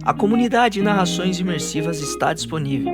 A comunidade Narrações Imersivas está disponível.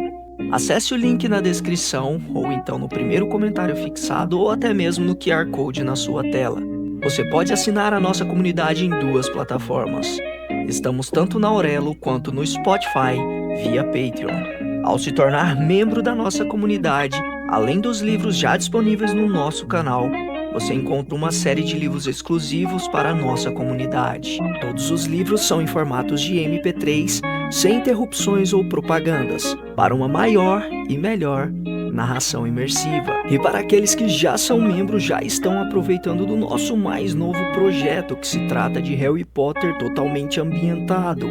Acesse o link na descrição, ou então no primeiro comentário fixado, ou até mesmo no QR Code na sua tela. Você pode assinar a nossa comunidade em duas plataformas. Estamos tanto na Aurelo quanto no Spotify, via Patreon. Ao se tornar membro da nossa comunidade, além dos livros já disponíveis no nosso canal, você encontra uma série de livros exclusivos para a nossa comunidade. Todos os livros são em formatos de MP3, sem interrupções ou propagandas, para uma maior e melhor narração imersiva. E para aqueles que já são membros, já estão aproveitando do nosso mais novo projeto, que se trata de Harry Potter totalmente ambientado,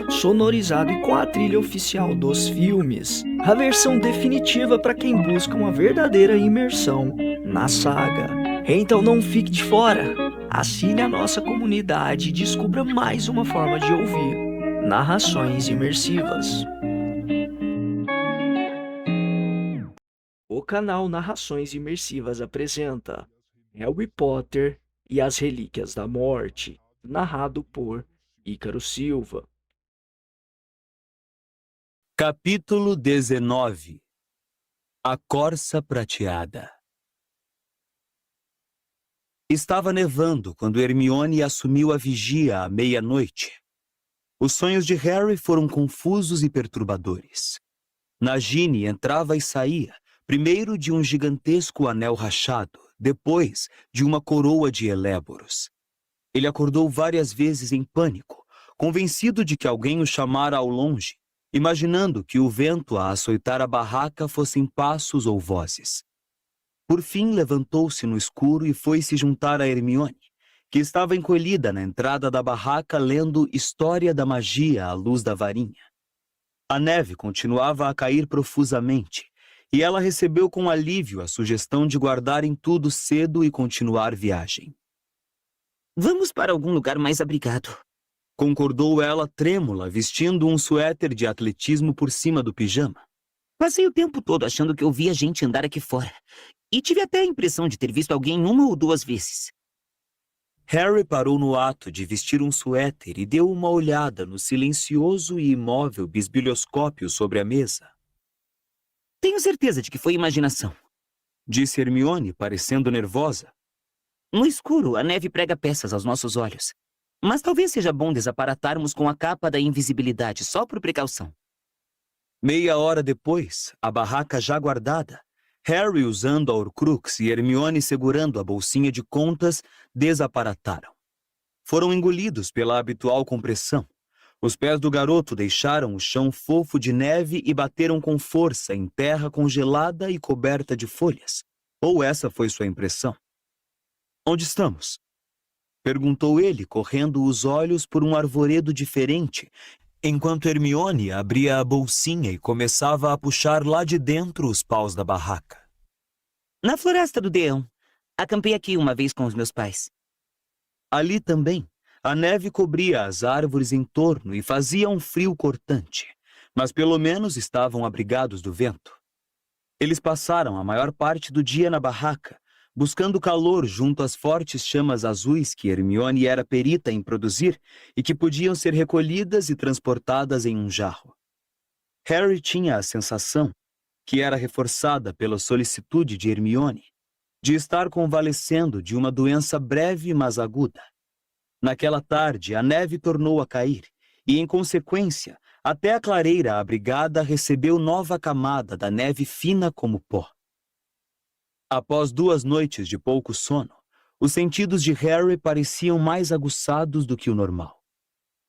sonorizado e com a trilha oficial dos filmes. A versão definitiva para quem busca uma verdadeira imersão na saga. Então não fique de fora. Assine a nossa comunidade e descubra mais uma forma de ouvir narrações imersivas. O canal Narrações Imersivas apresenta Harry Potter e as Relíquias da Morte, narrado por Ícaro Silva. Capítulo 19. A Corça Prateada. Estava nevando quando Hermione assumiu a vigia à meia-noite. Os sonhos de Harry foram confusos e perturbadores. Nagini entrava e saía, primeiro de um gigantesco anel rachado, depois de uma coroa de eléboros. Ele acordou várias vezes em pânico, convencido de que alguém o chamara ao longe, imaginando que o vento a açoitar a barraca fossem passos ou vozes. Por fim, levantou-se no escuro e foi se juntar a Hermione, que estava encolhida na entrada da barraca lendo História da Magia à luz da varinha. A neve continuava a cair profusamente, e ela recebeu com alívio a sugestão de guardarem tudo cedo e continuar viagem. Vamos para algum lugar mais abrigado, concordou ela trêmula, vestindo um suéter de atletismo por cima do pijama. Passei o tempo todo achando que eu via gente andar aqui fora. E tive até a impressão de ter visto alguém uma ou duas vezes. Harry parou no ato de vestir um suéter e deu uma olhada no silencioso e imóvel bisbilhoscópio sobre a mesa. Tenho certeza de que foi imaginação, disse Hermione, parecendo nervosa. No escuro, a neve prega peças aos nossos olhos. Mas talvez seja bom desaparatarmos com a capa da invisibilidade, só por precaução. Meia hora depois, a barraca já guardada, Harry usando a Horcrux e Hermione segurando a bolsinha de contas, desaparataram. Foram engolidos pela habitual compressão. Os pés do garoto deixaram o chão fofo de neve e bateram com força em terra congelada e coberta de folhas. Ou essa foi sua impressão? Onde estamos? Perguntou ele, correndo os olhos por um arvoredo diferente, enquanto Hermione abria a bolsinha e começava a puxar lá de dentro os paus da barraca. Na floresta do Deão. Acampei aqui uma vez com os meus pais. Ali também, a neve cobria as árvores em torno e fazia um frio cortante, mas pelo menos estavam abrigados do vento. Eles passaram a maior parte do dia na barraca, buscando calor junto às fortes chamas azuis que Hermione era perita em produzir e que podiam ser recolhidas e transportadas em um jarro. Harry tinha a sensação, que era reforçada pela solicitude de Hermione, de estar convalescendo de uma doença breve mas aguda. Naquela tarde, a neve tornou a cair e, em consequência, até a clareira abrigada recebeu nova camada da neve fina como pó. Após 2 noites de pouco sono, os sentidos de Harry pareciam mais aguçados do que o normal.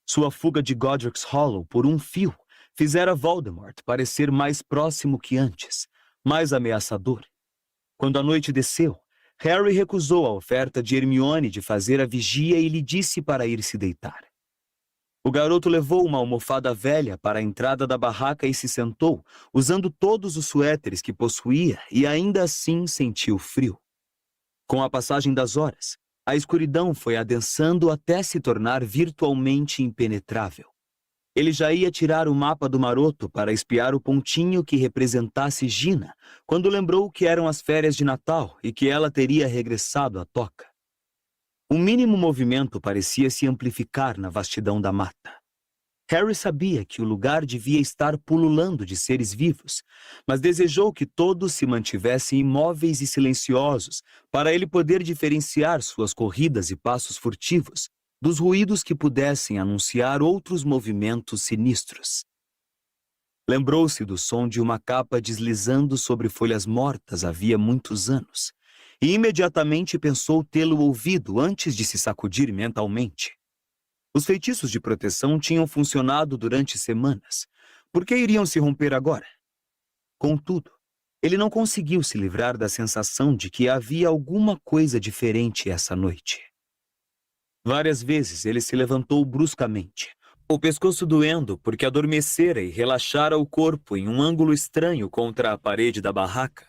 Sua fuga de Godric's Hollow por um fio fizera Voldemort parecer mais próximo que antes, mais ameaçador. Quando a noite desceu, Harry recusou a oferta de Hermione de fazer a vigia e lhe disse para ir se deitar. O garoto levou uma almofada velha para a entrada da barraca e se sentou, usando todos os suéteres que possuía, e ainda assim sentiu frio. Com a passagem das horas, a escuridão foi adensando até se tornar virtualmente impenetrável. Ele já ia tirar o mapa do maroto para espiar o pontinho que representasse Gina, quando lembrou que eram as férias de Natal e que ela teria regressado à toca. Um mínimo movimento parecia se amplificar na vastidão da mata. Harry sabia que o lugar devia estar pululando de seres vivos, mas desejou que todos se mantivessem imóveis e silenciosos para ele poder diferenciar suas corridas e passos furtivos dos ruídos que pudessem anunciar outros movimentos sinistros. Lembrou-se do som de uma capa deslizando sobre folhas mortas havia muitos anos, e imediatamente pensou tê-lo ouvido antes de se sacudir mentalmente. Os feitiços de proteção tinham funcionado durante semanas. Por que iriam se romper agora? Contudo, ele não conseguiu se livrar da sensação de que havia alguma coisa diferente essa noite. Várias vezes ele se levantou bruscamente, o pescoço doendo porque adormecera e relaxara o corpo em um ângulo estranho contra a parede da barraca.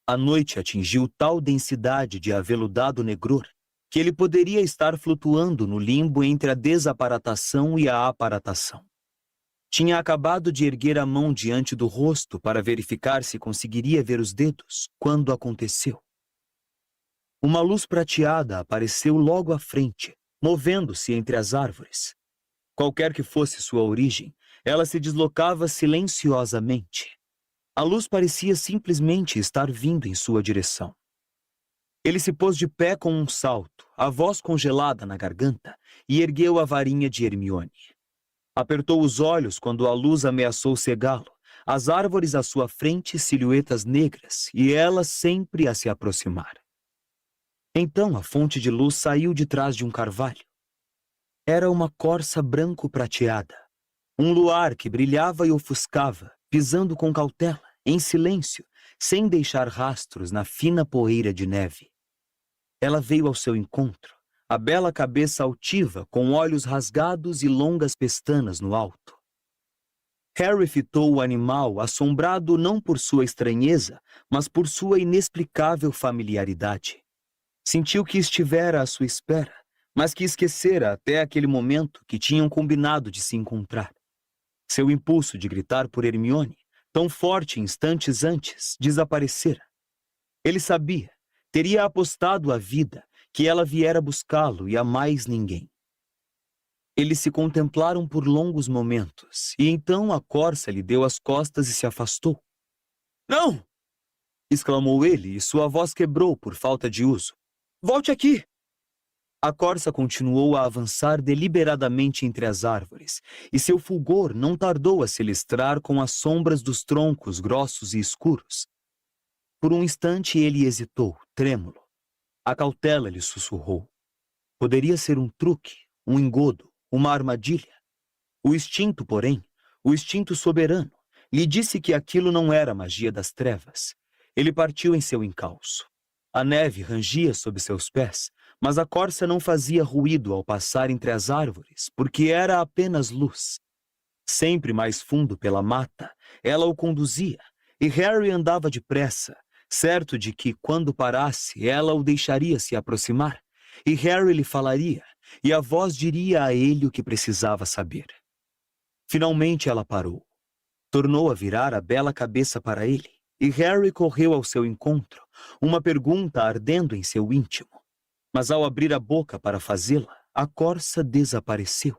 A noite atingiu tal densidade de aveludado negror que ele poderia estar flutuando no limbo entre a desaparatação e a aparatação. Tinha acabado de erguer a mão diante do rosto para verificar se conseguiria ver os dedos, quando aconteceu. Uma luz prateada apareceu logo à frente, movendo-se entre as árvores. Qualquer que fosse sua origem, ela se deslocava silenciosamente. A luz parecia simplesmente estar vindo em sua direção. Ele se pôs de pé com um salto, a voz congelada na garganta, e ergueu a varinha de Hermione. Apertou os olhos quando a luz ameaçou cegá-lo, as árvores à sua frente silhuetas negras, e ela sempre a se aproximar. Então a fonte de luz saiu de trás de um carvalho. Era uma corça branco-prateada, um luar que brilhava e ofuscava, pisando com cautela, em silêncio, sem deixar rastros na fina poeira de neve. Ela veio ao seu encontro, a bela cabeça altiva, com olhos rasgados e longas pestanas no alto. Harry fitou o animal, assombrado não por sua estranheza, mas por sua inexplicável familiaridade. Sentiu que estivera à sua espera, mas que esquecera até aquele momento que tinham combinado de se encontrar. Seu impulso de gritar por Hermione, tão forte instantes antes, desaparecera. Ele sabia, teria apostado a vida, que ela viera buscá-lo e a mais ninguém. Eles se contemplaram por longos momentos, e então a corça lhe deu as costas e se afastou. — Não! —exclamou ele, e sua voz quebrou por falta de uso. — Volte aqui! A corça continuou a avançar deliberadamente entre as árvores, e seu fulgor não tardou a se listrar com as sombras dos troncos grossos e escuros. Por um instante ele hesitou, trêmulo. A cautela lhe sussurrou. Poderia ser um truque, um engodo, uma armadilha. O instinto, porém, o instinto soberano, lhe disse que aquilo não era magia das trevas. Ele partiu em seu encalço. A neve rangia sob seus pés, mas a corça não fazia ruído ao passar entre as árvores, porque era apenas luz. Sempre mais fundo pela mata, ela o conduzia, e Harry andava depressa, certo de que, quando parasse, ela o deixaria se aproximar, e Harry lhe falaria, e a voz diria a ele o que precisava saber. Finalmente ela parou. Tornou a virar a bela cabeça para ele, e Harry correu ao seu encontro, uma pergunta ardendo em seu íntimo. Mas ao abrir a boca para fazê-la, a corça desapareceu.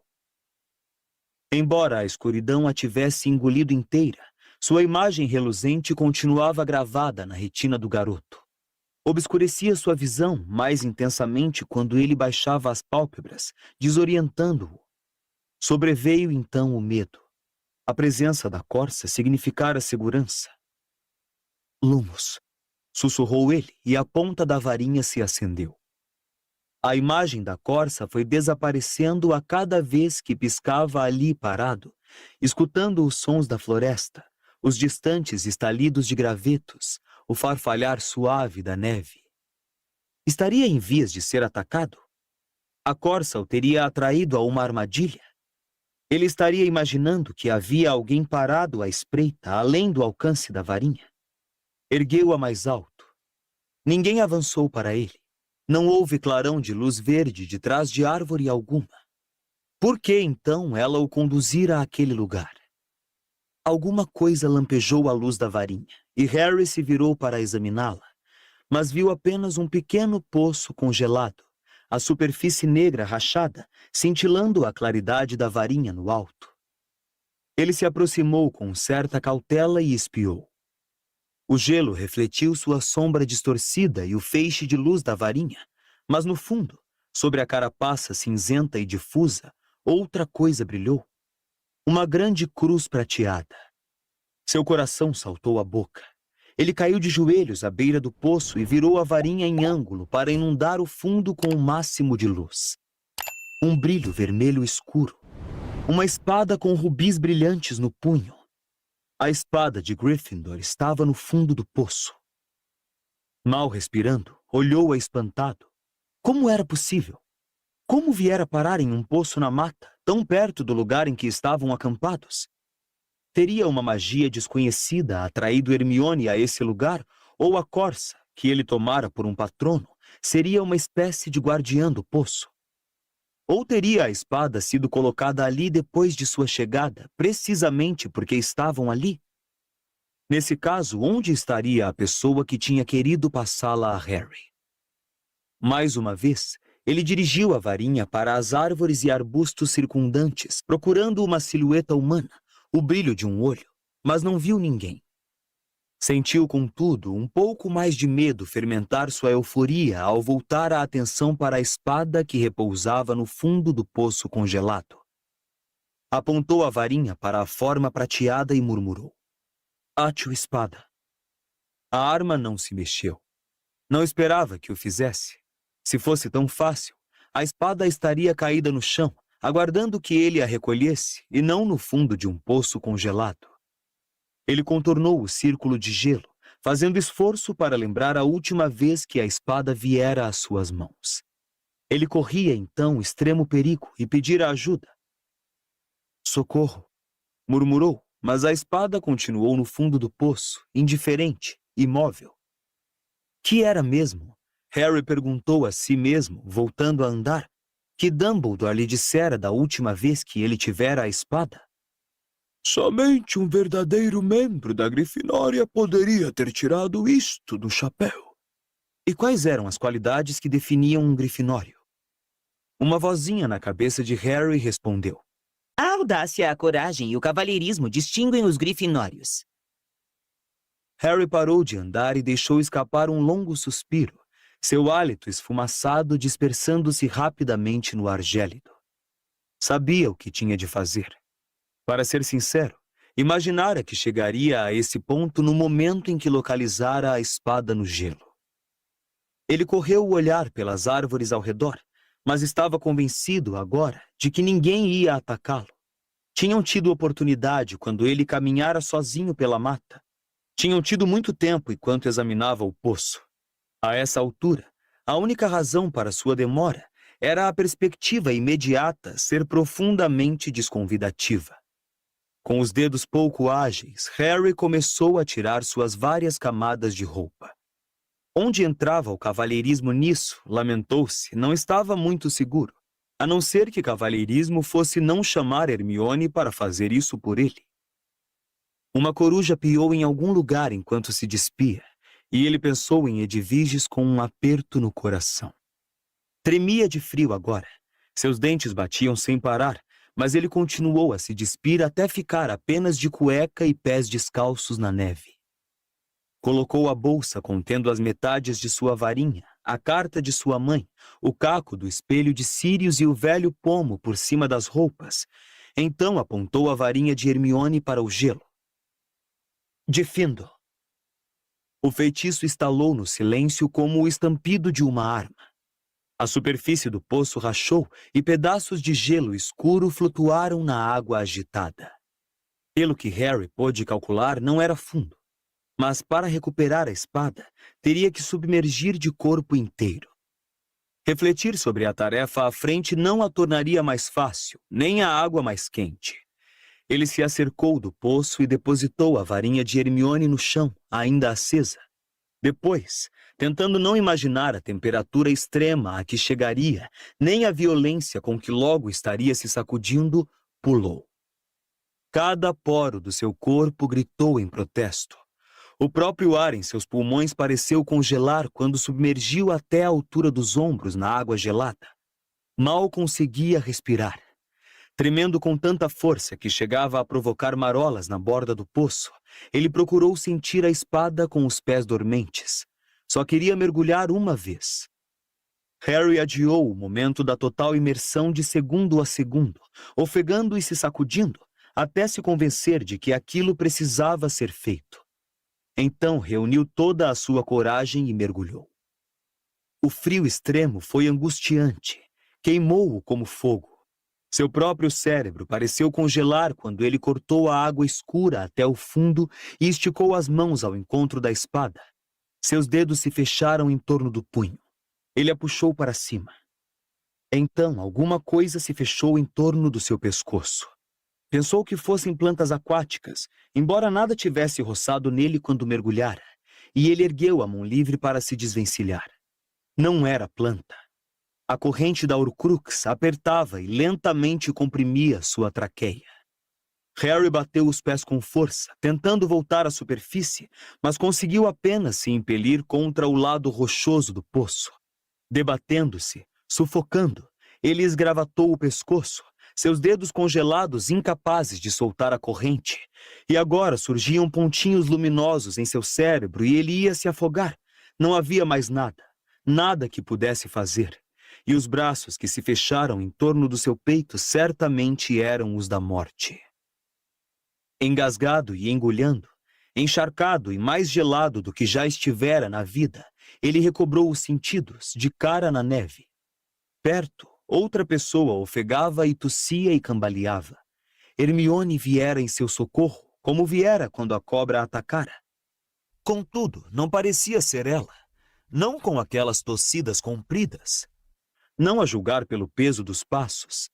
Embora a escuridão a tivesse engolido inteira, sua imagem reluzente continuava gravada na retina do garoto. Obscurecia sua visão mais intensamente quando ele baixava as pálpebras, desorientando-o. Sobreveio então o medo. A presença da corça significara segurança. Lumos, sussurrou ele, e a ponta da varinha se acendeu. A imagem da corça foi desaparecendo a cada vez que piscava ali parado, escutando os sons da floresta, os distantes estalidos de gravetos, o farfalhar suave da neve. Estaria em vias de ser atacado? A corça o teria atraído a uma armadilha? Ele estaria imaginando que havia alguém parado à espreita, além do alcance da varinha. Ergueu-a mais alto. Ninguém avançou para ele. Não houve clarão de luz verde de trás de árvore alguma. Por que, então, ela o conduzira àquele lugar? Alguma coisa lampejou a luz da varinha, e Harry se virou para examiná-la, mas viu apenas um pequeno poço congelado, a superfície negra rachada, cintilando a claridade da varinha no alto. Ele se aproximou com certa cautela e espiou. O gelo refletiu sua sombra distorcida e o feixe de luz da varinha, mas no fundo, sobre a carapaça cinzenta e difusa, outra coisa brilhou. Uma grande cruz prateada. Seu coração saltou à boca. Ele caiu de joelhos à beira do poço e virou a varinha em ângulo para inundar o fundo com o máximo de luz. Um brilho vermelho escuro. Uma espada com rubis brilhantes no punho. A espada de Gryffindor estava no fundo do poço. Mal respirando, olhou-a espantado. Como era possível? Como viera parar em um poço na mata, tão perto do lugar em que estavam acampados? Teria uma magia desconhecida atraído Hermione a esse lugar, ou a Corça, que ele tomara por um patrono, seria uma espécie de guardiã do poço? Ou teria a espada sido colocada ali depois de sua chegada, precisamente porque estavam ali? Nesse caso, onde estaria a pessoa que tinha querido passá-la a Harry? Mais uma vez, ele dirigiu a varinha para as árvores e arbustos circundantes, procurando uma silhueta humana, o brilho de um olho, mas não viu ninguém. Sentiu, contudo, um pouco mais de medo fermentar sua euforia ao voltar a atenção para a espada que repousava no fundo do poço congelado. Apontou a varinha para a forma prateada e murmurou: "Ate-o, espada." A arma não se mexeu. Não esperava que o fizesse. Se fosse tão fácil, a espada estaria caída no chão, aguardando que ele a recolhesse, e não no fundo de um poço congelado. Ele contornou o círculo de gelo, fazendo esforço para lembrar a última vez que a espada viera às suas mãos. Ele corria então extremo perigo e pedira ajuda. "Socorro!" murmurou, mas a espada continuou no fundo do poço, indiferente, imóvel. Que era mesmo? Harry perguntou a si mesmo, voltando a andar. Que Dumbledore lhe dissera da última vez que ele tivera a espada? "Somente um verdadeiro membro da Grifinória poderia ter tirado isto do chapéu." E quais eram as qualidades que definiam um grifinório? Uma vozinha na cabeça de Harry respondeu: A audácia, a coragem e o cavalheirismo distinguem os grifinórios. Harry parou de andar e deixou escapar um longo suspiro, seu hálito esfumaçado dispersando-se rapidamente no ar gélido. Sabia o que tinha de fazer. Para ser sincero, imaginara que chegaria a esse ponto no momento em que localizara a espada no gelo. Ele correu o olhar pelas árvores ao redor, mas estava convencido agora de que ninguém ia atacá-lo. Tinham tido oportunidade quando ele caminhara sozinho pela mata. Tinham tido muito tempo enquanto examinava o poço. A essa altura, a única razão para sua demora era a perspectiva imediata ser profundamente desconvidativa. Com os dedos pouco ágeis, Harry começou a tirar suas várias camadas de roupa. Onde entrava o cavalheirismo nisso, lamentou-se, não estava muito seguro, a não ser que cavalheirismo fosse não chamar Hermione para fazer isso por ele. Uma coruja piou em algum lugar enquanto se despia, e ele pensou em Edviges com um aperto no coração. Tremia de frio agora. Seus dentes batiam sem parar, mas ele continuou a se despir até ficar apenas de cueca e pés descalços na neve. Colocou a bolsa contendo as metades de sua varinha, a carta de sua mãe, o caco do espelho de Sirius e o velho pomo por cima das roupas. Então apontou a varinha de Hermione para o gelo. Diffindo. O feitiço estalou no silêncio como o estampido de uma arma. A superfície do poço rachou e pedaços de gelo escuro flutuaram na água agitada. Pelo que Harry pôde calcular, não era fundo. Mas para recuperar a espada, teria que submergir de corpo inteiro. Refletir sobre a tarefa à frente não a tornaria mais fácil, nem a água mais quente. Ele se acercou do poço e depositou a varinha de Hermione no chão, ainda acesa. Depois, tentando não imaginar a temperatura extrema a que chegaria, nem a violência com que logo estaria se sacudindo, pulou. Cada poro do seu corpo gritou em protesto. O próprio ar em seus pulmões pareceu congelar quando submergiu até a altura dos ombros na água gelada. Mal conseguia respirar. Tremendo com tanta força que chegava a provocar marolas na borda do poço, ele procurou sentir a espada com os pés dormentes. Só queria mergulhar uma vez. Harry adiou o momento da total imersão de segundo a segundo, ofegando e se sacudindo, até se convencer de que aquilo precisava ser feito. Então reuniu toda a sua coragem e mergulhou. O frio extremo foi angustiante, queimou-o como fogo. Seu próprio cérebro pareceu congelar quando ele cortou a água escura até o fundo e esticou as mãos ao encontro da espada. Seus dedos se fecharam em torno do punho. Ele a puxou para cima. Então, alguma coisa se fechou em torno do seu pescoço. Pensou que fossem plantas aquáticas, embora nada tivesse roçado nele quando mergulhara, e ele ergueu a mão livre para se desvencilhar. Não era planta. A corrente da Horcrux apertava e lentamente comprimia sua traqueia. Harry bateu os pés com força, tentando voltar à superfície, mas conseguiu apenas se impelir contra o lado rochoso do poço. Debatendo-se, sufocando, ele esgravatou o pescoço, seus dedos congelados incapazes de soltar a corrente, e agora surgiam pontinhos luminosos em seu cérebro e ele ia se afogar. Não havia mais nada, nada que pudesse fazer. E os braços que se fecharam em torno do seu peito certamente eram os da morte. Engasgado e engolhando, encharcado e mais gelado do que já estivera na vida, ele recobrou os sentidos, de cara na neve. Perto, outra pessoa ofegava e tossia e cambaleava. Hermione viera em seu socorro, como viera quando a cobra a atacara. Contudo, não parecia ser ela, não com aquelas tossidas compridas. Não a julgar pelo peso dos passos.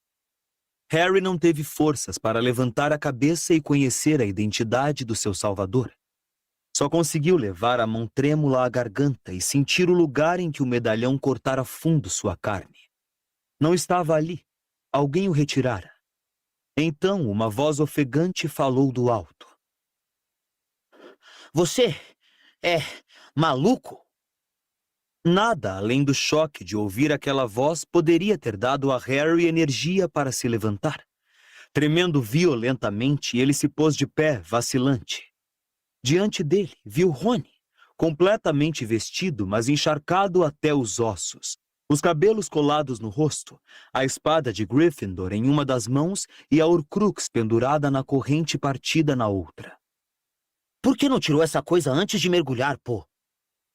Harry não teve forças para levantar a cabeça e conhecer a identidade do seu salvador. Só conseguiu levar a mão trêmula à garganta e sentir o lugar em que o medalhão cortara fundo sua carne. Não estava ali. Alguém o retirara. Então, uma voz ofegante falou do alto. Você é maluco? Nada além do choque de ouvir aquela voz poderia ter dado a Harry energia para se levantar. Tremendo violentamente, ele se pôs de pé, vacilante. Diante dele, viu Rony, completamente vestido, mas encharcado até os ossos. Os cabelos colados no rosto, a espada de Gryffindor em uma das mãos e a Horcrux pendurada na corrente partida na outra. Por que não tirou essa coisa antes de mergulhar, pô?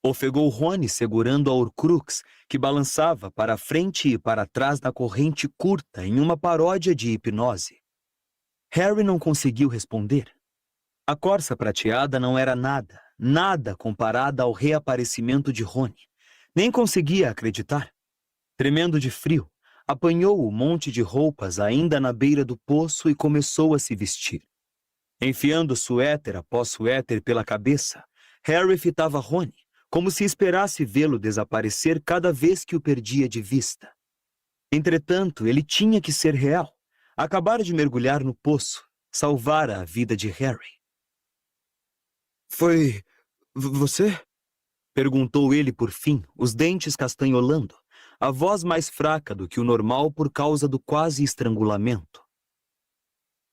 Ofegou Rony segurando a Horcrux, que balançava para frente e para trás na corrente curta em uma paródia de hipnose. Harry não conseguiu responder. A corça prateada não era nada, nada comparada ao reaparecimento de Rony. Nem conseguia acreditar. Tremendo de frio, apanhou o monte de roupas ainda na beira do poço e começou a se vestir. Enfiando suéter após suéter pela cabeça, Harry fitava Rony, como se esperasse vê-lo desaparecer cada vez que o perdia de vista. Entretanto, ele tinha que ser real. Acabara de mergulhar no poço, salvara a vida de Harry. Foi você? Perguntou ele por fim, os dentes castanholando, a voz mais fraca do que o normal por causa do quase estrangulamento.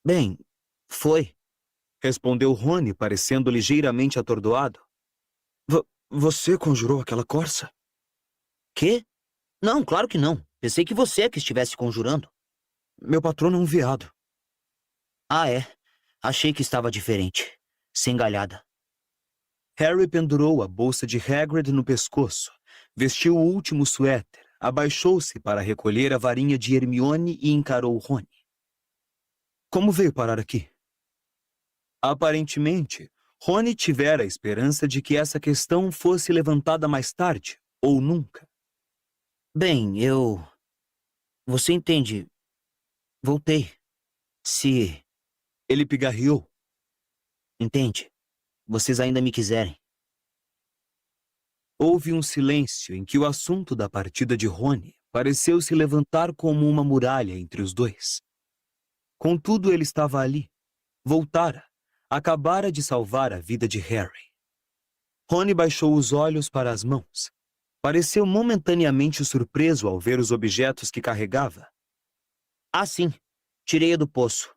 Bem, foi. Respondeu Rony, parecendo ligeiramente atordoado. Você conjurou aquela corça? Quê? Não, claro que não. Pensei que você é que estivesse conjurando. Meu patrono é um veado. Ah, é. Achei que estava diferente. Sem galhada. Harry pendurou a bolsa de Hagrid no pescoço, vestiu o último suéter, abaixou-se para recolher a varinha de Hermione e encarou Rony. Como veio parar aqui? Aparentemente, Rony tivera a esperança de que essa questão fosse levantada mais tarde, ou nunca. Bem, Você entende? Voltei. Se... Ele pigarreou. Entende? Vocês ainda me quiserem. Houve um silêncio em que o assunto da partida de Rony pareceu se levantar como uma muralha entre os dois. Contudo, ele estava ali. Voltara. Acabara de salvar a vida de Harry. Rony baixou os olhos para as mãos. Pareceu momentaneamente surpreso ao ver os objetos que carregava. Ah, sim. Tirei-a do poço.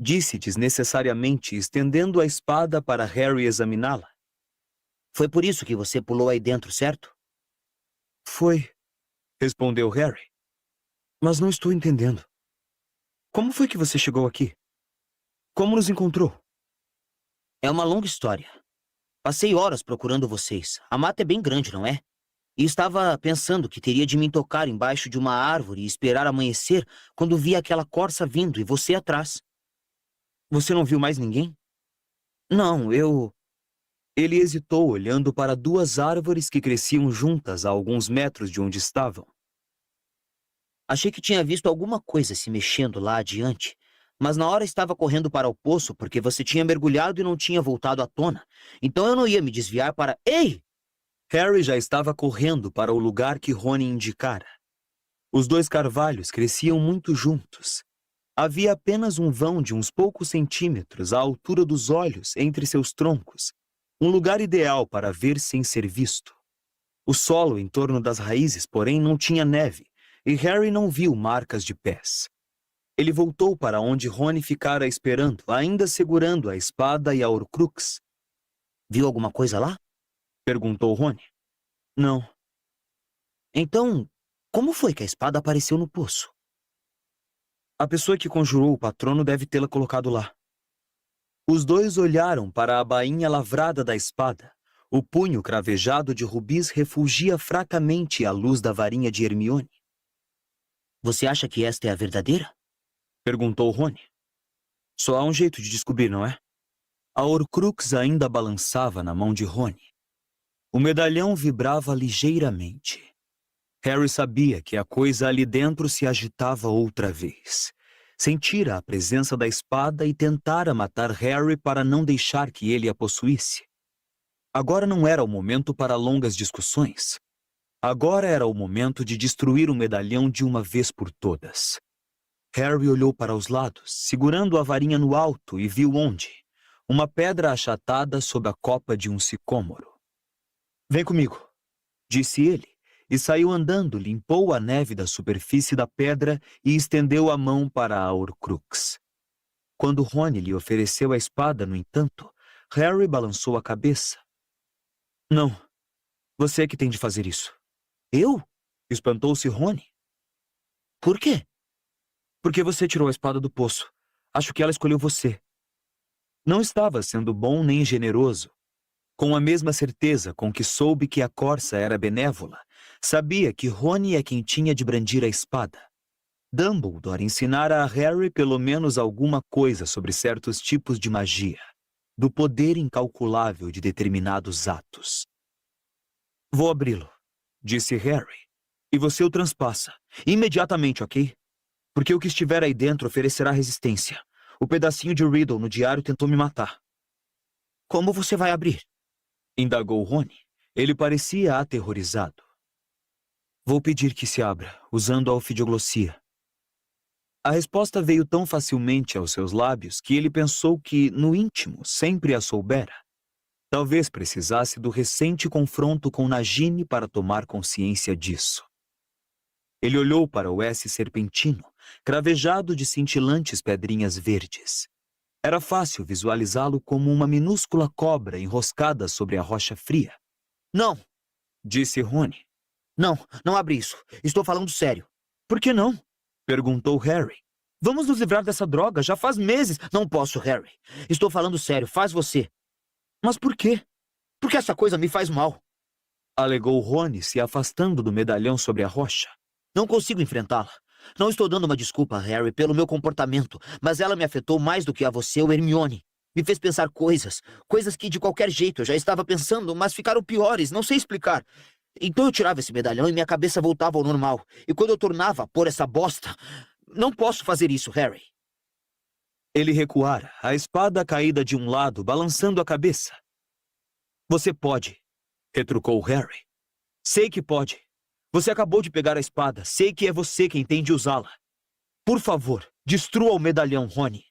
Disse desnecessariamente, estendendo a espada para Harry examiná-la. Foi por isso que você pulou aí dentro, certo? Foi, respondeu Harry. Mas não estou entendendo. Como foi que você chegou aqui? Como nos encontrou? É uma longa história. Passei horas procurando vocês. A mata é bem grande, não é? E estava pensando que teria de me tocar embaixo de uma árvore e esperar amanhecer quando vi aquela corça vindo e você atrás. Você não viu mais ninguém? Não, eu... Ele hesitou, olhando para duas árvores que cresciam juntas a alguns metros de onde estavam. Achei que tinha visto alguma coisa se mexendo lá adiante, mas na hora estava correndo para o poço porque você tinha mergulhado e não tinha voltado à tona. Então eu não ia me desviar para... Ei! Harry já estava correndo para o lugar que Rony indicara. Os dois carvalhos cresciam muito juntos. Havia apenas um vão de uns poucos centímetros à altura dos olhos entre seus troncos, um lugar ideal para ver sem ser visto. O solo em torno das raízes, porém, não tinha neve, e Harry não viu marcas de pés. Ele voltou para onde Rony ficara esperando, ainda segurando a espada e a Horcrux. Viu alguma coisa lá? Perguntou Rony. Não. Então, como foi que a espada apareceu no poço? A pessoa que conjurou o patrono deve tê-la colocado lá. Os dois olharam para a bainha lavrada da espada. O punho cravejado de rubis refulgia fracamente à luz da varinha de Hermione. Você acha que esta é a verdadeira? Perguntou Rony. Só há um jeito de descobrir, não é? A Horcrux ainda balançava na mão de Rony. O medalhão vibrava ligeiramente. Harry sabia que a coisa ali dentro se agitava outra vez. Sentira a presença da espada e tentara matar Harry para não deixar que ele a possuísse. Agora não era o momento para longas discussões. Agora era o momento de destruir o medalhão de uma vez por todas. Harry olhou para os lados, segurando a varinha no alto, e viu onde? Uma pedra achatada sob a copa de um sicômoro. Vem comigo, disse ele, e saiu andando, limpou a neve da superfície da pedra e estendeu a mão para a Horcrux. Quando Rony lhe ofereceu a espada, no entanto, Harry balançou a cabeça. Não. Você é que tem de fazer isso. Eu? Espantou-se Rony. Por quê? Porque você tirou a espada do poço. Acho que ela escolheu você. Não estava sendo bom nem generoso. Com a mesma certeza com que soube que a corça era benévola, sabia que Rony é quem tinha de brandir a espada. Dumbledore ensinara a Harry pelo menos alguma coisa sobre certos tipos de magia, do poder incalculável de determinados atos. Vou abri-lo, disse Harry, e você o transpassa, imediatamente, ok? Porque o que estiver aí dentro oferecerá resistência. O pedacinho de Riddle no diário tentou me matar. Como você vai abrir? Indagou Rony. Ele parecia aterrorizado. Vou pedir que se abra, usando a ofidioglosia. A resposta veio tão facilmente aos seus lábios que ele pensou que, no íntimo, sempre a soubera. Talvez precisasse do recente confronto com Nagini para tomar consciência disso. Ele olhou para o S serpentino, cravejado de cintilantes pedrinhas verdes. Era fácil visualizá-lo como uma minúscula cobra enroscada sobre a rocha fria. Não, disse Rony. Não abre isso. Estou falando sério. Por que não? Perguntou Harry. Vamos nos livrar dessa droga, já faz meses. Não posso, Harry. Estou falando sério, faz você. Mas por quê? Porque essa coisa me faz mal. Alegou Rony, se afastando do medalhão sobre a rocha. Não consigo enfrentá-la. Não estou dando uma desculpa, Harry, pelo meu comportamento, mas ela me afetou mais do que a você ou Hermione. Me fez pensar coisas que de qualquer jeito eu já estava pensando, mas ficaram piores, não sei explicar. Então eu tirava esse medalhão e minha cabeça voltava ao normal. E quando eu tornava a pôr essa bosta... Não posso fazer isso, Harry. Ele recuara, a espada caída de um lado, balançando a cabeça. Você pode, retrucou Harry. Sei que pode. Você acabou de pegar a espada. Sei que é você quem tem de usá-la. Por favor, destrua o medalhão, Rony.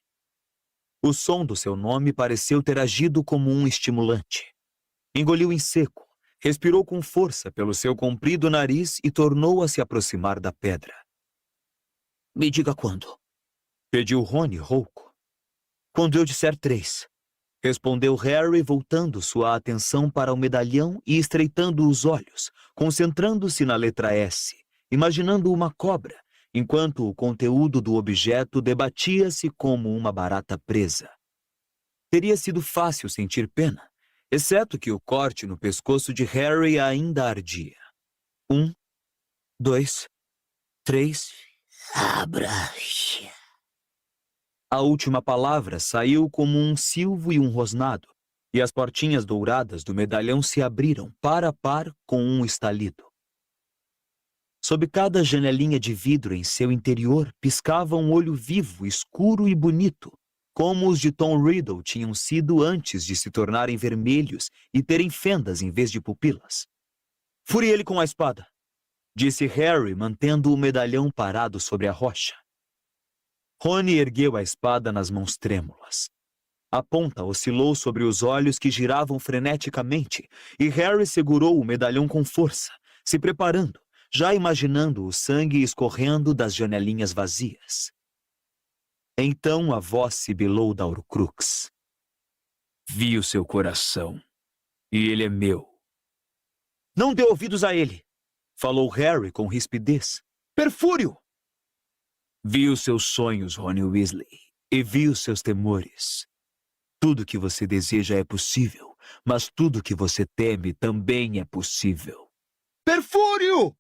O som do seu nome pareceu ter agido como um estimulante. Engoliu em seco, respirou com força pelo seu comprido nariz e tornou a se aproximar da pedra. Me diga quando. Pediu Rony rouco. Quando eu disser 3. Respondeu Harry, voltando sua atenção para o medalhão e estreitando os olhos, concentrando-se na letra S, imaginando uma cobra, enquanto o conteúdo do objeto debatia-se como uma barata presa. Teria sido fácil sentir pena, exceto que o corte no pescoço de Harry ainda ardia. 1, 2, 3... Abra. A última palavra saiu como um silvo e um rosnado, e as portinhas douradas do medalhão se abriram par a par com um estalido. Sob cada janelinha de vidro em seu interior piscava um olho vivo, escuro e bonito, como os de Tom Riddle tinham sido antes de se tornarem vermelhos e terem fendas em vez de pupilas. "Fure ele com a espada", disse Harry, mantendo o medalhão parado sobre a rocha. Rony ergueu a espada nas mãos trêmulas. A ponta oscilou sobre os olhos que giravam freneticamente, e Harry segurou o medalhão com força, se preparando, já imaginando o sangue escorrendo das janelinhas vazias. Então a voz sibilou da Horcrux. "Vi o seu coração, e ele é meu." Não dê ouvidos a ele, falou Harry com rispidez. "Perfúrio!" "Vi os seus sonhos, Rony Weasley, e vi os seus temores. Tudo que você deseja é possível, mas tudo que você teme também é possível." "Perfúrio!"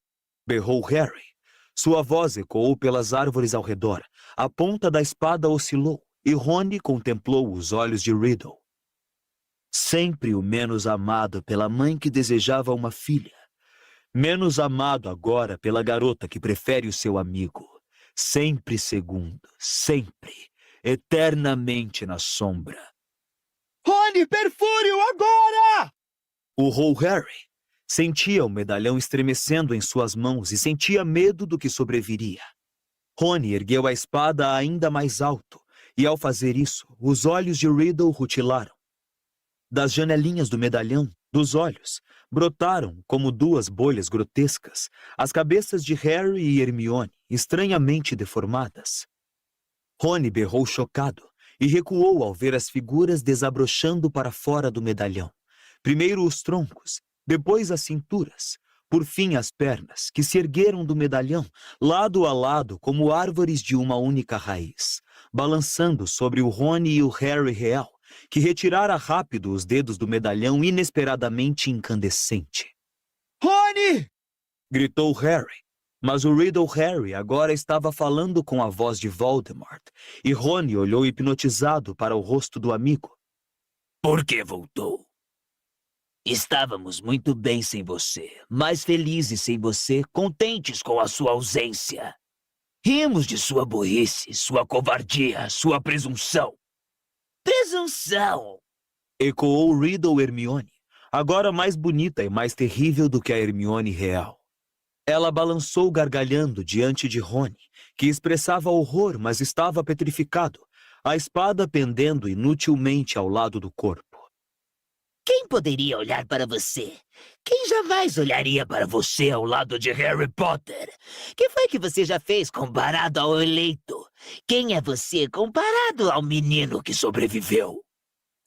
berrou Harry. Sua voz ecoou pelas árvores ao redor. A ponta da espada oscilou, e Rony contemplou os olhos de Riddle. Sempre o menos amado pela mãe que desejava uma filha. Menos amado agora pela garota que prefere o seu amigo. Sempre segundo, sempre, eternamente na sombra. "Rony, perfúrio, agora!" Urrou Harry. Sentia o medalhão estremecendo em suas mãos e sentia medo do que sobreviria. Rony ergueu a espada ainda mais alto, e ao fazer isso, os olhos de Riddle rutilaram. Das janelinhas do medalhão, dos olhos, brotaram, como duas bolhas grotescas, as cabeças de Harry e Hermione, estranhamente deformadas. Rony berrou chocado e recuou ao ver as figuras desabrochando para fora do medalhão. Primeiro os troncos, depois as cinturas, por fim as pernas, que se ergueram do medalhão, lado a lado como árvores de uma única raiz, balançando sobre o Rony e o Harry real, que retirara rápido os dedos do medalhão inesperadamente incandescente. "Rony!" gritou Harry, mas o Riddle Harry agora estava falando com a voz de Voldemort, e Rony olhou hipnotizado para o rosto do amigo. "Por que voltou? Estávamos muito bem sem você, mais felizes sem você, contentes com a sua ausência. Rimos de sua burrice, sua covardia, sua presunção." "Presunção!" ecoou Riddle Hermione, agora mais bonita e mais terrível do que a Hermione real. Ela balançou gargalhando diante de Rony, que expressava horror, mas estava petrificado, a espada pendendo inutilmente ao lado do corpo. "Quem poderia olhar para você? Quem jamais olharia para você ao lado de Harry Potter? Que foi que você já fez comparado ao eleito? Quem é você comparado ao menino que sobreviveu?"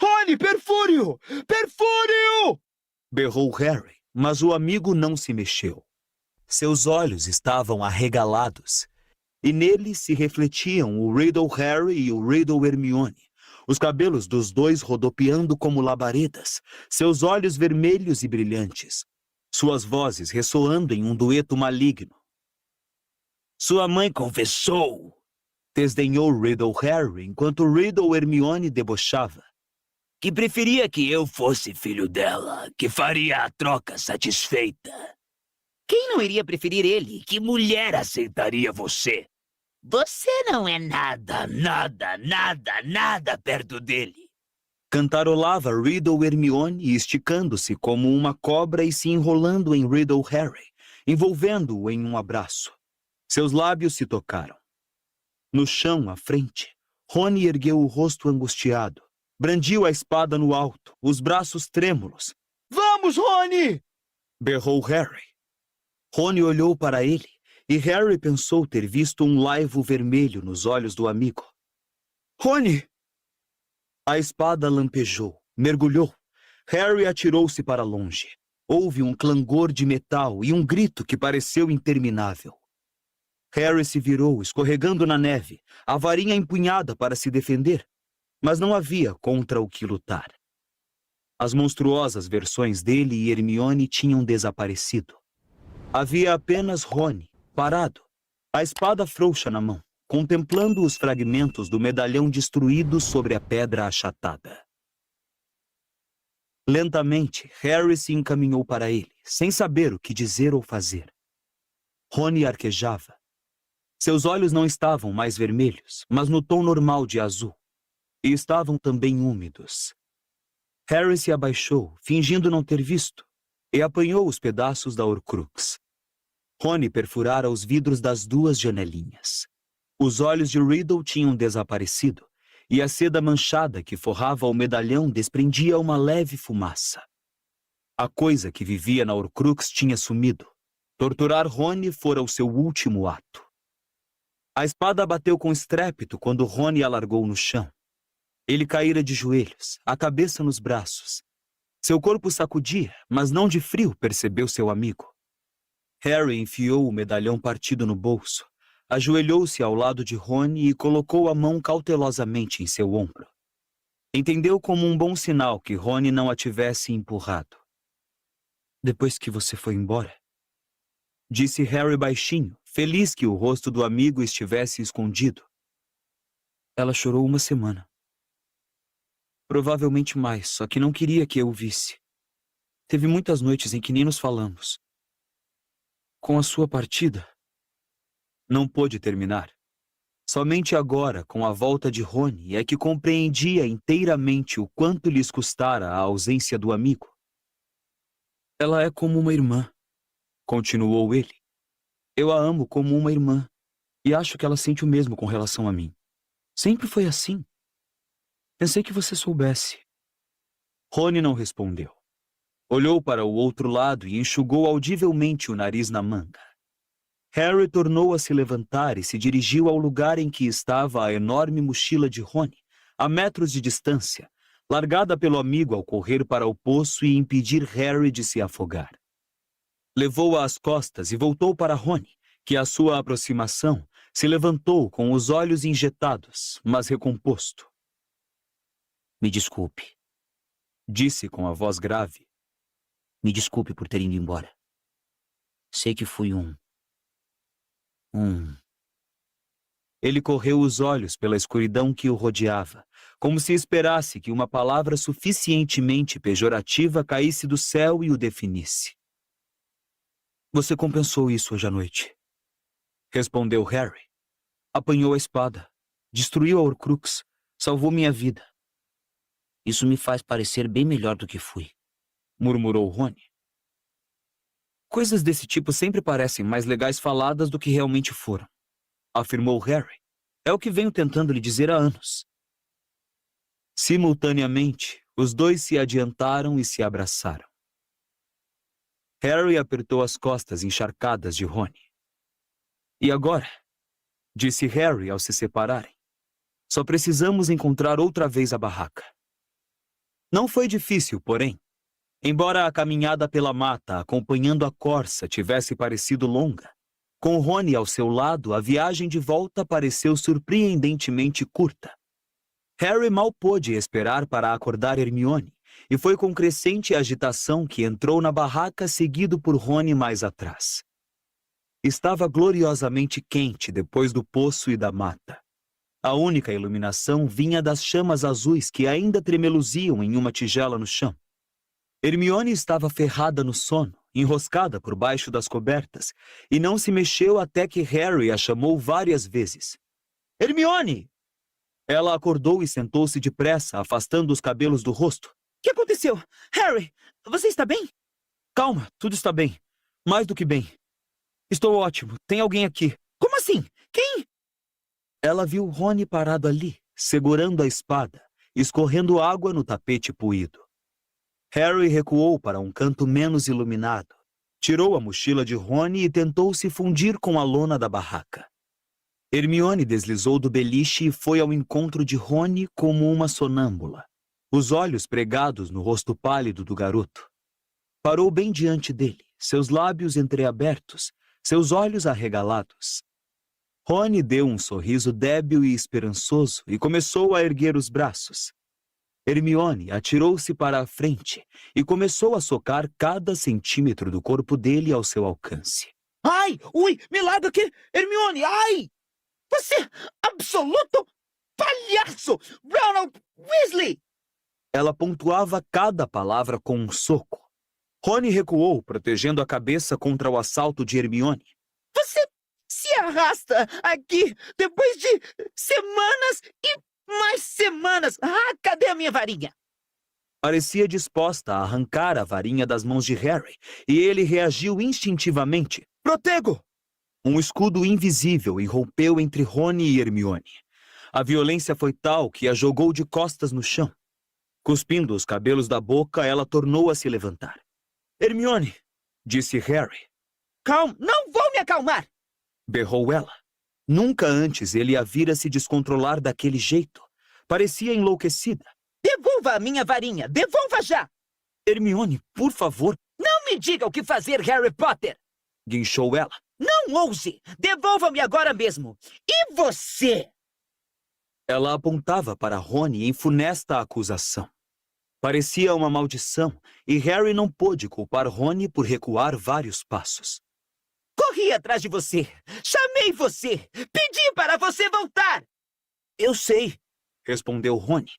"Rony, perfúrio! Perfúrio!" berrou Harry, mas o amigo não se mexeu. Seus olhos estavam arregalados, e neles se refletiam o Riddle Harry e o Riddle Hermione, os cabelos dos dois rodopiando como labaredas, seus olhos vermelhos e brilhantes, suas vozes ressoando em um dueto maligno. "Sua mãe confessou", desdenhou Riddle Harry enquanto Riddle Hermione debochava, "que preferia que eu fosse filho dela, que faria a troca satisfeita." "Quem não iria preferir ele? Que mulher aceitaria você? Você não é nada, nada, nada, nada perto dele." cantarolava Riddle Hermione, esticando-se como uma cobra e se enrolando em Riddle Harry, envolvendo-o em um abraço. Seus lábios se tocaram. No chão, à frente, Rony ergueu o rosto angustiado, brandiu a espada no alto, os braços trêmulos. "Vá!" Vamos, Rony! Berrou Harry. Rony olhou para ele e Harry pensou ter visto um laivo vermelho nos olhos do amigo. Rony! A espada lampejou, mergulhou. Harry atirou-se para longe. Houve um clangor de metal e um grito que pareceu interminável. Harry se virou, escorregando na neve, a varinha empunhada para se defender, mas não havia contra o que lutar. As monstruosas versões dele e Hermione tinham desaparecido. Havia apenas Rony, parado, a espada frouxa na mão, contemplando os fragmentos do medalhão destruído sobre a pedra achatada. Lentamente, Harry se encaminhou para ele, sem saber o que dizer ou fazer. Rony arquejava. Seus olhos não estavam mais vermelhos, mas no tom normal de azul, e estavam também úmidos. Harry se abaixou, fingindo não ter visto, e apanhou os pedaços da Horcrux. Rony perfurara os vidros das duas janelinhas. Os olhos de Riddle tinham desaparecido, e a seda manchada que forrava o medalhão desprendia uma leve fumaça. A coisa que vivia na Horcrux tinha sumido. Torturar Rony fora o seu último ato. A espada bateu com estrépito quando Rony a largou no chão. Ele caíra de joelhos, a cabeça nos braços. Seu corpo sacudia, mas não de frio, percebeu seu amigo. Harry enfiou o medalhão partido no bolso, ajoelhou-se ao lado de Rony e colocou a mão cautelosamente em seu ombro. Entendeu como um bom sinal que Rony não a tivesse empurrado. Depois que você foi embora, disse Harry baixinho, feliz que o rosto do amigo estivesse escondido. Ela chorou uma semana. Provavelmente mais, só que não queria que eu o visse. Teve muitas noites em que nem nos falamos. Com a sua partida, não pôde terminar. Somente agora, com a volta de Rony, é que compreendia inteiramente o quanto lhes custara a ausência do amigo. Ela é como uma irmã, continuou ele. Eu a amo como uma irmã, e acho que ela sente o mesmo com relação a mim. Sempre foi assim. Pensei que você soubesse. Rony não respondeu. Olhou para o outro lado e enxugou audivelmente o nariz na manga. Harry tornou a se levantar e se dirigiu ao lugar em que estava a enorme mochila de Rony, a metros de distância, largada pelo amigo ao correr para o poço e impedir Harry de se afogar. Levou-a às costas e voltou para Rony, que à sua aproximação se levantou com os olhos injetados, mas recomposto. Me desculpe, disse com a voz grave. me desculpe por ter ido embora. Sei que fui Ele correu os olhos pela escuridão que o rodeava, como se esperasse que uma palavra suficientemente pejorativa caísse do céu e o definisse. Você compensou isso hoje à noite, respondeu Harry. Apanhou a espada, destruiu a Horcrux, salvou minha vida. Isso me faz parecer bem melhor do que fui, murmurou Rony. Coisas desse tipo sempre parecem mais legais faladas do que realmente foram, afirmou Harry. É o que venho tentando lhe dizer há anos. Simultaneamente, os dois se adiantaram e se abraçaram. Harry apertou as costas encharcadas de Rony. E agora? Disse Harry ao se separarem. Só precisamos encontrar outra vez a barraca. Não foi difícil, porém. Embora a caminhada pela mata acompanhando a corça tivesse parecido longa, com Rony ao seu lado, a viagem de volta pareceu surpreendentemente curta. Harry mal pôde esperar para acordar Hermione, e foi com crescente agitação que entrou na barraca seguido por Rony mais atrás. Estava gloriosamente quente depois do poço e da mata. A única iluminação vinha das chamas azuis que ainda tremeluziam em uma tigela no chão. Hermione estava ferrada no sono, enroscada por baixo das cobertas, e não se mexeu até que Harry a chamou várias vezes. Hermione! Ela acordou e sentou-se depressa, afastando os cabelos do rosto. O que aconteceu? Harry, você está bem? Calma, tudo está bem. Mais do que bem. Estou ótimo. Tem alguém aqui. Como assim? Quem? Ela viu Rony parado ali, segurando a espada, escorrendo água no tapete poído. Harry recuou para um canto menos iluminado, tirou a mochila de Rony e tentou se fundir com a lona da barraca. Hermione deslizou do beliche e foi ao encontro de Rony como uma sonâmbula, os olhos pregados no rosto pálido do garoto. Parou bem diante dele, seus lábios entreabertos, seus olhos arregalados. Rony deu um sorriso débil e esperançoso e começou a erguer os braços. Hermione atirou-se para a frente e começou a socar cada centímetro do corpo dele ao seu alcance. Ai! Ui! Me larga aqui! Hermione! Ai! Você, absoluto palhaço! Ronald Weasley! Ela pontuava cada palavra com um soco. Rony recuou, protegendo a cabeça contra o assalto de Hermione. Você se arrasta aqui depois de semanas e mais semanas! Ah, cadê a minha varinha? Parecia disposta a arrancar a varinha das mãos de Harry, e ele reagiu instintivamente. Protego! Um escudo invisível irrompeu entre Rony e Hermione. A violência foi tal que a jogou de costas no chão. Cuspindo os cabelos da boca, ela tornou a se levantar. Hermione, disse Harry. Calma, não vou me acalmar! Berrou ela. Nunca antes ele a vira se descontrolar daquele jeito. Parecia enlouquecida. Devolva a minha varinha! Devolva já! Hermione, por favor, Não me diga o que fazer, Harry Potter! guinchou ela. Não ouse! Devolva-me agora mesmo! E você? Ela apontava para Rony em funesta acusação. Parecia uma maldição, e Harry não pôde culpar Rony por recuar vários passos. Corri atrás de você! Chamei você! Pedi para você voltar! Eu sei, Respondeu Rony.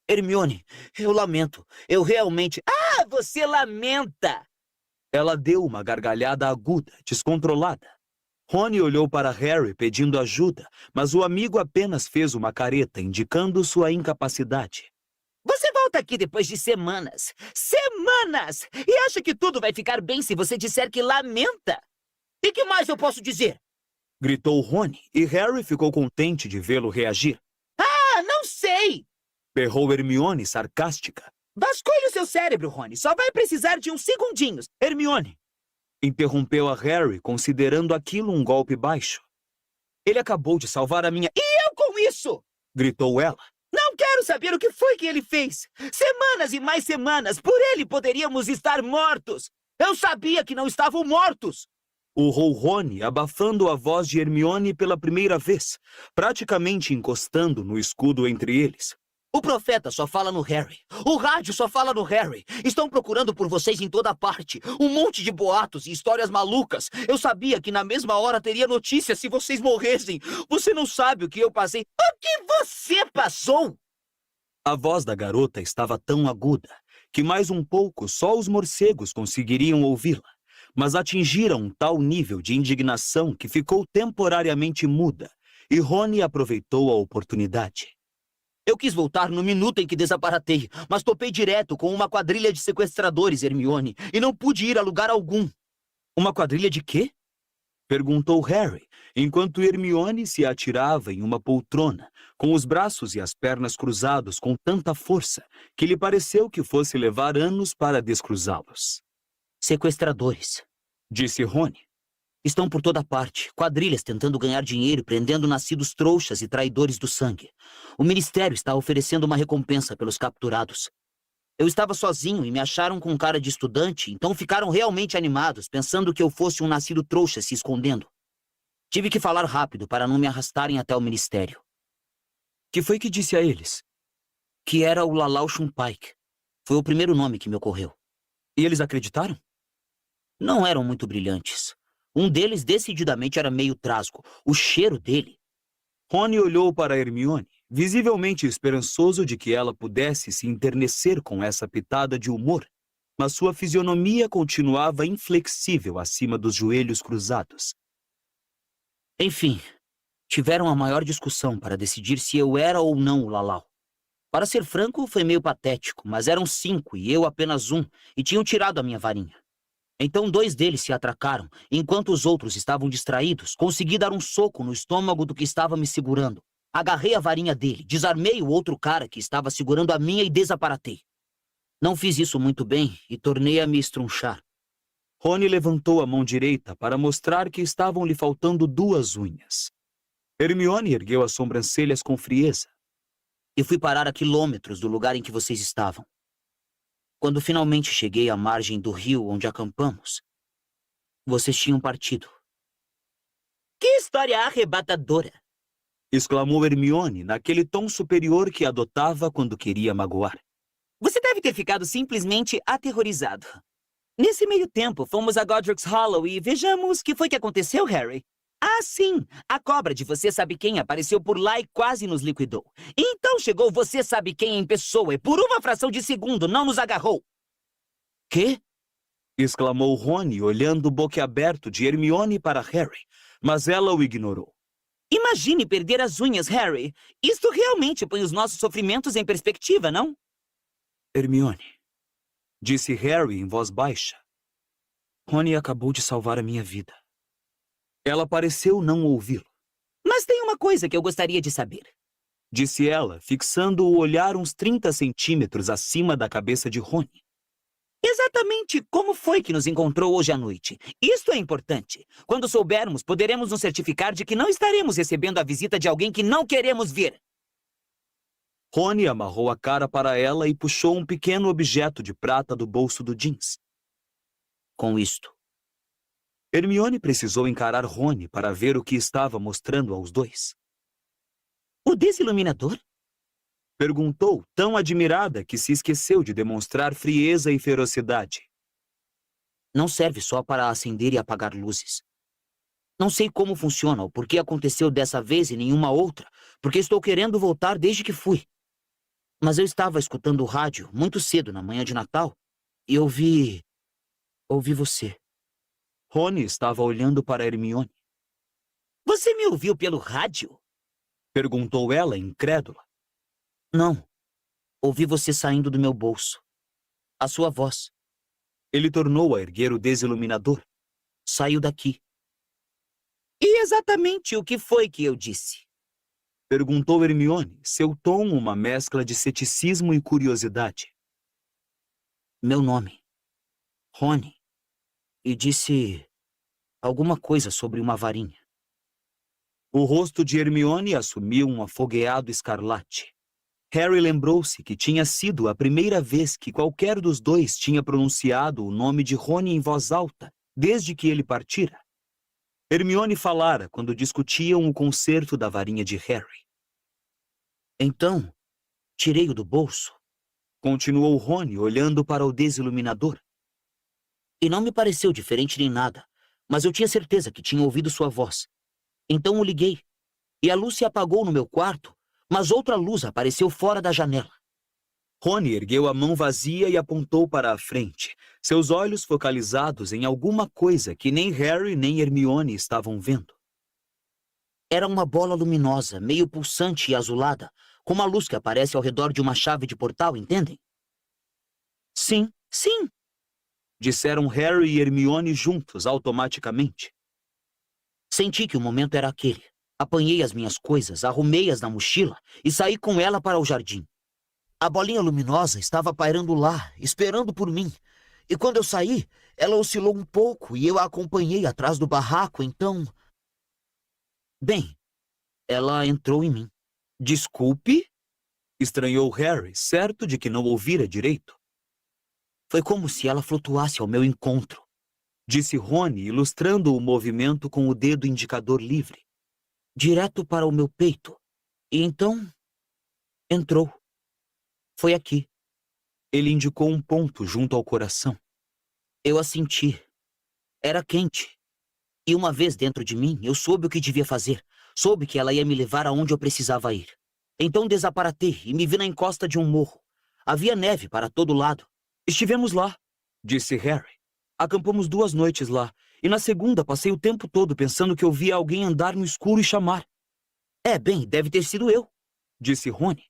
Hermione, eu lamento. Eu realmente... Ah, você lamenta! Ela deu uma gargalhada aguda, descontrolada. Rony olhou para Harry pedindo ajuda, mas o amigo apenas fez uma careta, indicando sua incapacidade. Você volta aqui depois de semanas. Semanas! E acha que tudo vai ficar bem se você disser que lamenta? E que mais eu posso dizer? Gritou Rony, e Harry ficou contente de vê-lo reagir. Ah, não sei! Berrou Hermione sarcástica. Vasculhe o seu cérebro, Rony. Só vai precisar de uns segundinhos. Hermione! Interrompeu a Harry, considerando aquilo um golpe baixo. Ele acabou de salvar a minha... E eu com isso? Gritou ela. Não quero saber o que foi que ele fez. Semanas e mais semanas. Por ele poderíamos estar mortos. Eu sabia que não estavam mortos. Urrou Rony, abafando a voz de Hermione pela primeira vez, praticamente encostando no escudo entre eles. O profeta só fala no Harry. O rádio só fala no Harry. Estão procurando por vocês em toda parte. Um monte de boatos e histórias malucas. Eu sabia que na mesma hora teria notícia se vocês morressem. Você não sabe o que eu passei. O que você passou? A voz da garota estava tão aguda que mais um pouco só os morcegos conseguiriam ouvi-la, mas atingiram um tal nível de indignação que ficou temporariamente muda, e Rony aproveitou a oportunidade. Eu quis voltar no minuto em que desaparatei, mas topei direto com uma quadrilha de sequestradores, Hermione, e não pude ir a lugar algum. Uma quadrilha de quê? Perguntou Harry, enquanto Hermione se atirava em uma poltrona, com os braços e as pernas cruzados com tanta força que lhe pareceu que fosse levar anos para descruzá-los. Sequestradores, Disse Rony. estão por toda parte, quadrilhas tentando ganhar dinheiro, prendendo nascidos trouxas e traidores do sangue. O Ministério está oferecendo uma recompensa pelos capturados. Eu estava sozinho e me acharam com cara de estudante, então ficaram realmente animados, pensando que eu fosse um nascido trouxa se escondendo. Tive que falar rápido para não me arrastarem até o Ministério. Que foi que disse a eles? Que era o Lalau Shumpike. Foi o primeiro nome que me ocorreu. E eles acreditaram? Não eram muito brilhantes. Um deles decididamente era meio trasgo. O cheiro dele... Rony olhou para Hermione, visivelmente esperançoso de que ela pudesse se enternecer com essa pitada de humor, mas sua fisionomia continuava inflexível acima dos joelhos cruzados. Enfim, tiveram a maior discussão para decidir se eu era ou não o Lalau. Para ser franco, foi meio patético, mas eram 5 e eu apenas 1, e tinham tirado a minha varinha. Então 2 deles se atracaram, e enquanto os outros estavam distraídos, consegui dar um soco no estômago do que estava me segurando. Agarrei a varinha dele, desarmei o outro cara que estava segurando a minha e desaparatei. Não fiz isso muito bem e tornei a me estrunchar. Rony levantou a mão direita para mostrar que estavam lhe faltando 2 unhas. Hermione ergueu as sobrancelhas com frieza. E fui parar a quilômetros do lugar em que vocês estavam. Quando finalmente cheguei à margem do rio onde acampamos, vocês tinham partido. Que história arrebatadora! Exclamou Hermione naquele tom superior que adotava quando queria magoar. Você deve ter ficado simplesmente aterrorizado. Nesse meio tempo, fomos a Godric's Hollow e vejamos o que foi que aconteceu, Harry. Ah, sim! A cobra de você sabe quem apareceu por lá e quase nos liquidou. Então chegou você sabe quem em pessoa e por uma fração de segundo não nos agarrou. Quê? Exclamou Rony, olhando boquiaberto de Hermione para Harry, mas ela o ignorou. Imagine perder as unhas, Harry. Isto realmente põe os nossos sofrimentos em perspectiva, não? Hermione, disse Harry em voz baixa. Rony acabou de salvar a minha vida. Ela pareceu não ouvi-lo. Mas tem uma coisa que eu gostaria de saber. Disse ela, fixando o olhar uns 30 centímetros acima da cabeça de Rony. Exatamente como foi que nos encontrou hoje à noite? Isto é importante. Quando soubermos, poderemos nos certificar de que não estaremos recebendo a visita de alguém que não queremos ver. Rony amarrou a cara para ela e puxou um pequeno objeto de prata do bolso do jeans. Com isto. Hermione precisou encarar Rony para ver o que estava mostrando aos dois. O desiluminador? Perguntou, tão admirada que se esqueceu de demonstrar frieza e ferocidade. Não serve só para acender e apagar luzes. Não sei como funciona ou por que aconteceu dessa vez e nenhuma outra, porque estou querendo voltar desde que fui. Mas eu estava escutando o rádio muito cedo na manhã de Natal e ouvi você. Rony estava olhando para Hermione. Você me ouviu pelo rádio? Perguntou ela, incrédula. Não. Ouvi você saindo do meu bolso. A sua voz. Ele tornou a erguer o desiluminador. Saiu daqui. E exatamente o que foi que eu disse? Perguntou Hermione, seu tom uma mescla de ceticismo e curiosidade. Meu nome. Rony. E disse alguma coisa sobre uma varinha. O rosto de Hermione assumiu um afogueado escarlate. Harry lembrou-se que tinha sido a primeira vez que qualquer dos dois tinha pronunciado o nome de Rony em voz alta, desde que ele partira. Hermione falara quando discutiam o conserto da varinha de Harry. Então, tirei-o do bolso. Continuou Rony, olhando para o desiluminador. E não me pareceu diferente nem nada, mas eu tinha certeza que tinha ouvido sua voz. Então o liguei, e a luz se apagou no meu quarto, mas outra luz apareceu fora da janela. Rony ergueu a mão vazia e apontou para a frente, seus olhos focalizados em alguma coisa que nem Harry nem Hermione estavam vendo. Era uma bola luminosa, meio pulsante e azulada, com uma luz que aparece ao redor de uma chave de portal, entendem? Sim, sim. Disseram Harry e Hermione juntos, automaticamente. Senti que o momento era aquele. Apanhei as minhas coisas, arrumei-as na mochila e saí com ela para o jardim. A bolinha luminosa estava pairando lá, esperando por mim. E quando eu saí, ela oscilou um pouco e eu a acompanhei atrás do barraco, então... Bem, ela entrou em mim. Desculpe? Estranhou Harry, certo de que não ouvira direito. Foi como se ela flutuasse ao meu encontro. Disse Rony, ilustrando o movimento com o dedo indicador livre. Direto para o meu peito. E então... entrou. Foi aqui. Ele indicou um ponto junto ao coração. Eu a senti. Era quente. E uma vez dentro de mim, eu soube o que devia fazer. Soube que ela ia me levar aonde eu precisava ir. Então desaparatei e me vi na encosta de um morro. Havia neve para todo lado. Estivemos lá, disse Harry. Acampamos 2 noites lá, e na segunda passei o tempo todo pensando que eu via alguém andar no escuro e chamar. Bem, deve ter sido eu, disse Rony.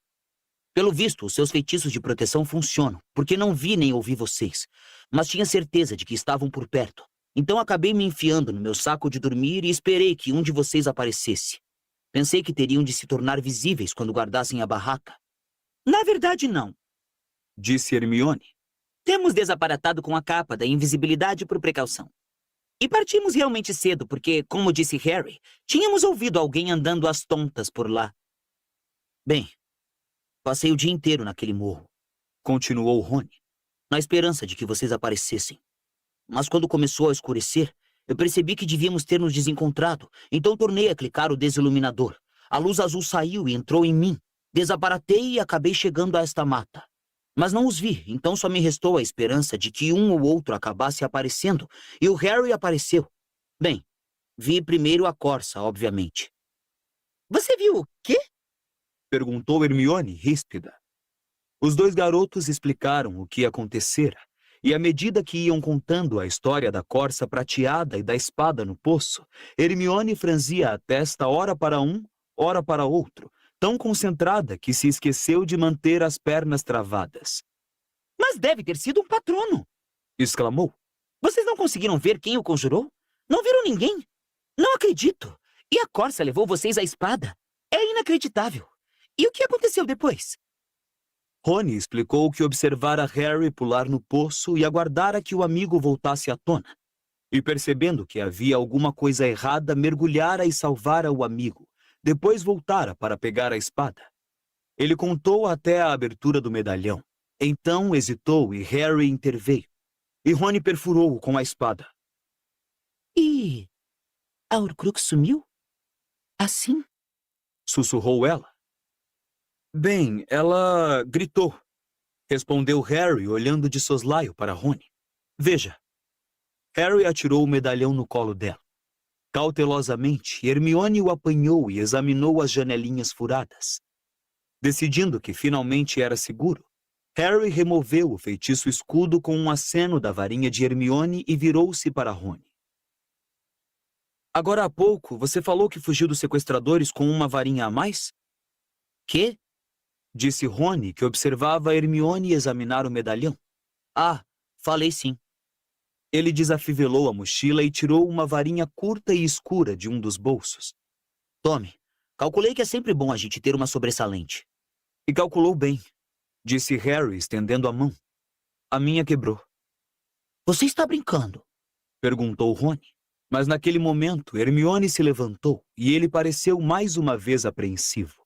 Pelo visto, os seus feitiços de proteção funcionam, porque não vi nem ouvi vocês, mas tinha certeza de que estavam por perto. Então acabei me enfiando no meu saco de dormir e esperei que um de vocês aparecesse. Pensei que teriam de se tornar visíveis quando guardassem a barraca. Na verdade, não, disse Hermione. Temos desaparatado com a capa da invisibilidade por precaução. E partimos realmente cedo porque, como disse Harry, tínhamos ouvido alguém andando às tontas por lá. Bem, passei o dia inteiro naquele morro, continuou Rony, na esperança de que vocês aparecessem. Mas quando começou a escurecer, eu percebi que devíamos ter nos desencontrado, então tornei a clicar o desiluminador. A luz azul saiu e entrou em mim. Desaparatei e acabei chegando a esta mata. Mas não os vi, então só me restou a esperança de que um ou outro acabasse aparecendo, e o Harry apareceu. Bem, vi primeiro a Corsa, obviamente. Você viu o quê? Perguntou Hermione, ríspida. Os dois garotos explicaram o que acontecera, e à medida que iam contando a história da corça prateada e da espada no poço, Hermione franzia a testa ora para um, ora para outro, tão concentrada que se esqueceu de manter as pernas travadas. Mas deve ter sido um patrono! Exclamou. Vocês não conseguiram ver quem o conjurou? Não viram ninguém? Não acredito! E a Corsa levou vocês a espada? É inacreditável! E o que aconteceu depois? Rony explicou que observara Harry pular no poço e aguardara que o amigo voltasse à tona. E percebendo que havia alguma coisa errada, mergulhara e salvara o amigo. Depois voltara para pegar a espada. Ele contou até a abertura do medalhão. Então hesitou e Harry interveio. E Rony perfurou-o com a espada. E a Horcrux sumiu? Assim? Sussurrou ela. Bem, ela gritou. Respondeu Harry, olhando de soslaio para Rony. Veja. Harry atirou o medalhão no colo dela. Cautelosamente, Hermione o apanhou e examinou as janelinhas furadas. Decidindo que finalmente era seguro, Harry removeu o feitiço escudo com um aceno da varinha de Hermione e virou-se para Rony. Agora há pouco, você falou que fugiu dos sequestradores com uma varinha a mais? Quê? Disse Rony, que observava Hermione examinar o medalhão. Ah, falei sim. Ele desafivelou a mochila e tirou uma varinha curta e escura de um dos bolsos. Tome, calculei que é sempre bom a gente ter uma sobressalente. E calculou bem, disse Harry, estendendo a mão. A minha quebrou. Você está brincando? Perguntou Rony. Mas naquele momento, Hermione se levantou e ele pareceu mais uma vez apreensivo.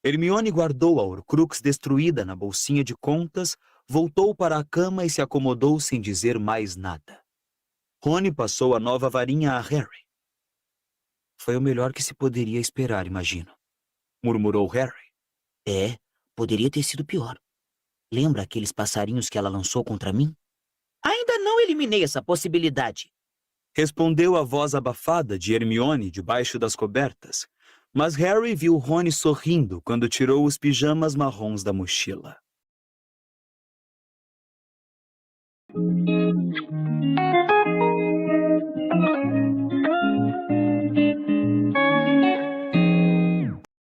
Hermione guardou a Horcrux destruída na bolsinha de contas, voltou para a cama e se acomodou sem dizer mais nada. Rony passou a nova varinha a Harry. Foi o melhor que se poderia esperar, imagino, murmurou Harry. É, poderia ter sido pior. Lembra aqueles passarinhos que ela lançou contra mim? Ainda não eliminei essa possibilidade. Respondeu a voz abafada de Hermione debaixo das cobertas, mas Harry viu Rony sorrindo quando tirou os pijamas marrons da mochila.